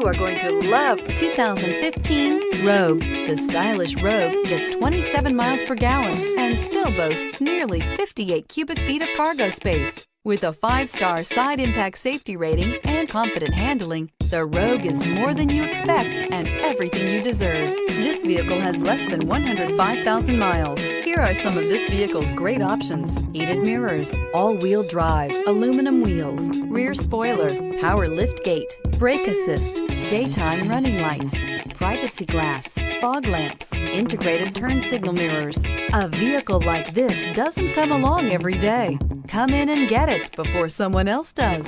You are going to love 2015 Rogue. The stylish Rogue gets 27 miles per gallon and still boasts nearly 58 cubic feet of cargo space. With a 5-star side impact safety rating and confident handling, the Rogue is more than you expect and everything you deserve. This vehicle has less than 105,000 miles. Here are some of this vehicle's great options: heated mirrors, all-wheel drive, aluminum wheels, rear spoiler, power lift gate, brake assist, daytime running lights, privacy glass, fog lamps, integrated turn signal mirrors. A vehicle like this doesn't come along every day. Come in and get it before someone else does.